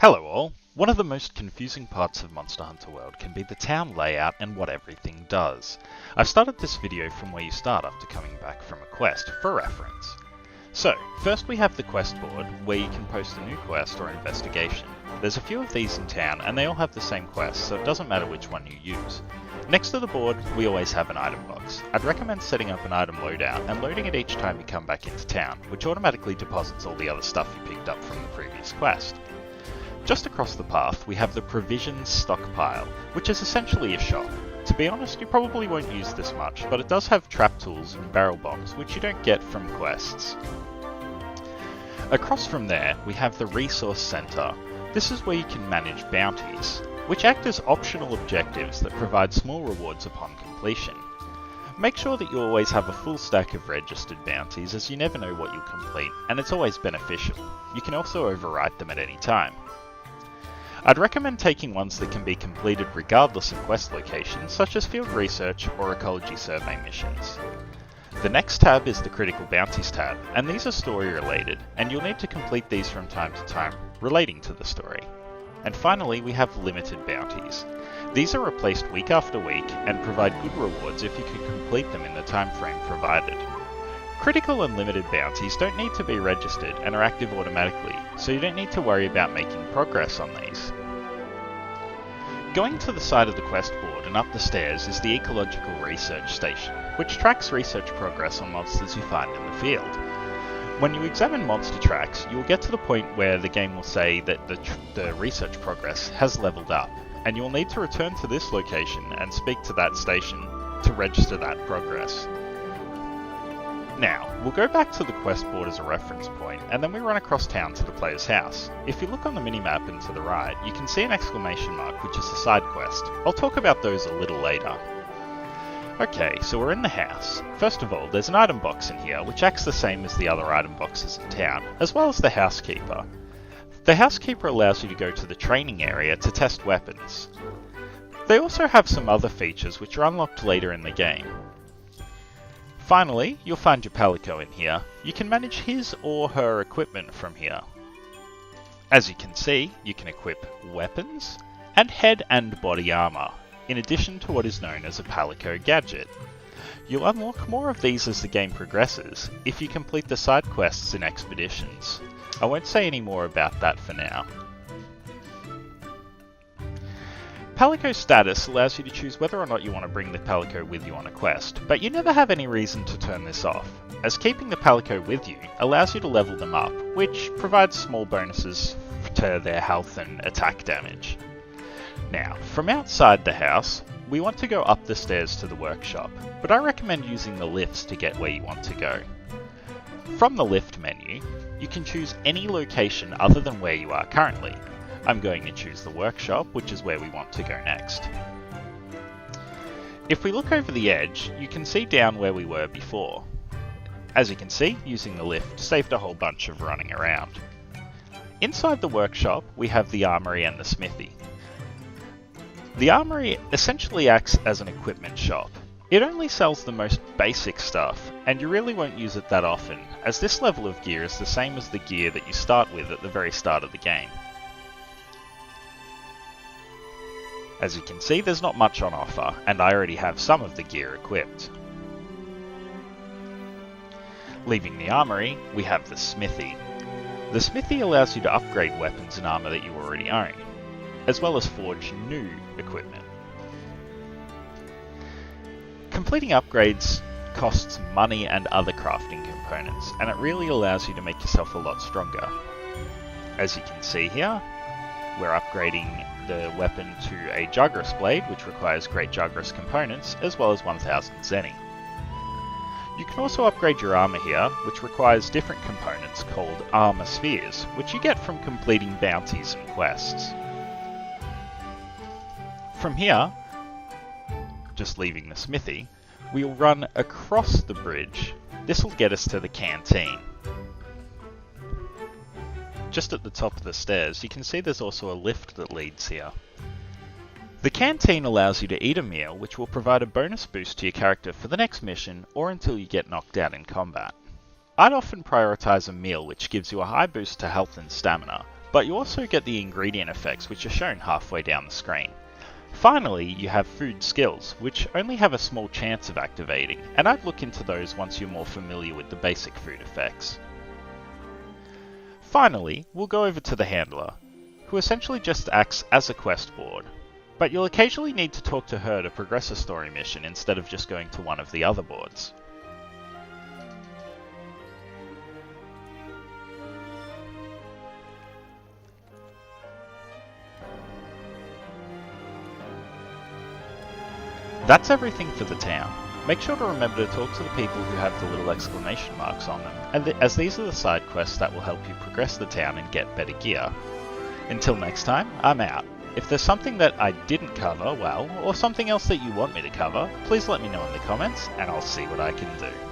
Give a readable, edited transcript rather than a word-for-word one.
Hello all! One of the most confusing parts of Monster Hunter World can be the town layout and what everything does. I've started this video from where you start after coming back from a quest for reference. So, first we have the quest board, where you can post a new quest or investigation. There's a few of these in town and they all have the same quest, so it doesn't matter which one you use. Next to the board, we always have an item box. I'd recommend setting up an item loadout and loading it each time you come back into town, which automatically deposits all the other stuff you picked up from the previous quest. Just across the path, we have the provisions stockpile, which is essentially a shop. To be honest, you probably won't use this much, but it does have trap tools and barrel bombs, which you don't get from quests. Across from there, we have the resource center. This is where you can manage bounties, which act as optional objectives that provide small rewards upon completion. Make sure that you always have a full stack of registered bounties, as you never know what you'll complete, and it's always beneficial. You can also overwrite them at any time. I'd recommend taking ones that can be completed regardless of quest locations, such as field research or ecology survey missions. The next tab is the critical bounties tab, and these are story related, and you'll need to complete these from time to time relating to the story. And finally, we have limited bounties. These are replaced week after week and provide good rewards if you can complete them in the time frame provided. Critical and limited bounties don't need to be registered and are active automatically, so you don't need to worry about making progress on these. Going to the side of the quest board and up the stairs is the ecological research station, which tracks research progress on monsters you find in the field. When you examine monster tracks, you will get to the point where the game will say that the research progress has leveled up, and you will need to return to this location and speak to that station to register that progress. Now, we'll go back to the quest board as a reference point, and then we run across town to the player's house. If you look on the minimap and to the right, you can see an exclamation mark, which is a side quest. I'll talk about those a little later. Okay, so we're in the house. First of all, there's an item box in here, which acts the same as the other item boxes in town, as well as the housekeeper. The housekeeper allows you to go to the training area to test weapons. They also have some other features which are unlocked later in the game. Finally, you'll find your Palico in here. You can manage his or her equipment from here. As you can see, you can equip weapons and head and body armor, in addition to what is known as a Palico gadget. You'll unlock more of these as the game progresses, if you complete the side quests and expeditions. I won't say any more about that for now. Palico status allows you to choose whether or not you want to bring the Palico with you on a quest, but you never have any reason to turn this off, as keeping the Palico with you allows you to level them up, which provides small bonuses to their health and attack damage. Now, from outside the house, we want to go up the stairs to the workshop, but I recommend using the lifts to get where you want to go. From the lift menu, you can choose any location other than where you are currently. I'm going to choose the workshop, which is where we want to go next. If we look over the edge, you can see down where we were before. As you can see, using the lift saved a whole bunch of running around. Inside the workshop, we have the armory and the smithy. The armory essentially acts as an equipment shop. It only sells the most basic stuff, and you really won't use it that often, as this level of gear is the same as the gear that you start with at the very start of the game. As you can see, there's not much on offer, and I already have some of the gear equipped. Leaving the armory, we have the smithy. The smithy allows you to upgrade weapons and armor that you already own, as well as forge new equipment. Completing upgrades costs money and other crafting components, and it really allows you to make yourself a lot stronger. As you can see here, we're upgrading the weapon to a Juggerus blade, which requires great Juggerus components, as well as 1000 Zenny. You can also upgrade your armor here, which requires different components called armor spheres, which you get from completing bounties and quests. From here, just leaving the smithy, we'll run across the bridge. This will get us to the canteen. Just at the top of the stairs, you can see there's also a lift that leads here. The canteen allows you to eat a meal, which will provide a bonus boost to your character for the next mission or until you get knocked out in combat. I'd often prioritise a meal which gives you a high boost to health and stamina, but you also get the ingredient effects which are shown halfway down the screen. Finally, you have food skills, which only have a small chance of activating, and I'd look into those once you're more familiar with the basic food effects. Finally, we'll go over to the handler, who essentially just acts as a quest board, but you'll occasionally need to talk to her to progress a story mission instead of just going to one of the other boards. That's everything for the town. Make sure to remember to talk to the people who have the little exclamation marks on them, as these are the side quests that will help you progress the town and get better gear. Until next time, I'm out. If there's something that I didn't cover well, or something else that you want me to cover, please let me know in the comments, and I'll see what I can do.